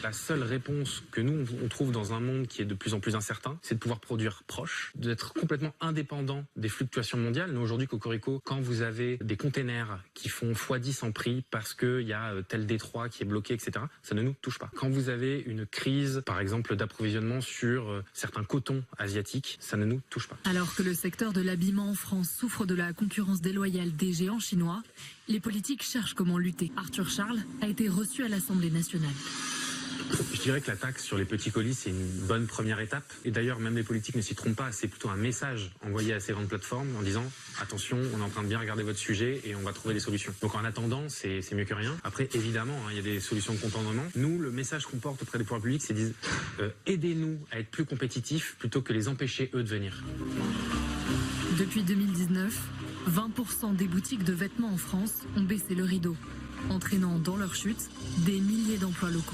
La seule réponse que nous, on trouve dans un monde qui est de plus en plus incertain, c'est de pouvoir produire proche, d'être complètement indépendant des fluctuations mondiales. Nous, aujourd'hui, Cocorico, quand vous avez des containers qui font x10 en prix parce qu'il y a tel détroit qui est bloqué, etc., ça ne nous touche pas. Quand vous avez une crise, par exemple, d'approvisionnement sur certains cotons asiatiques, ça ne nous touche pas. Alors que le secteur de l'habillement en France souffre de la concurrence déloyale des géants chinois, les politiques cherchent comment lutter. Arthur Charles a été reçu à l'Assemblée nationale. Je dirais que la taxe sur les petits colis, c'est une bonne première étape. Et d'ailleurs, même les politiques ne s'y trompent pas. C'est plutôt un message envoyé à ces grandes plateformes en disant « Attention, on est en train de bien regarder votre sujet et on va trouver des solutions ». Donc en attendant, c'est mieux que rien. Après, évidemment, il y a des solutions de contournement. Nous, le message qu'on porte auprès des pouvoirs publics, c'est de aidez-nous à être plus compétitifs plutôt que les empêcher, eux, de venir. Depuis 2019, 20% des boutiques de vêtements en France ont baissé le rideau, entraînant dans leur chute des milliers d'emplois locaux.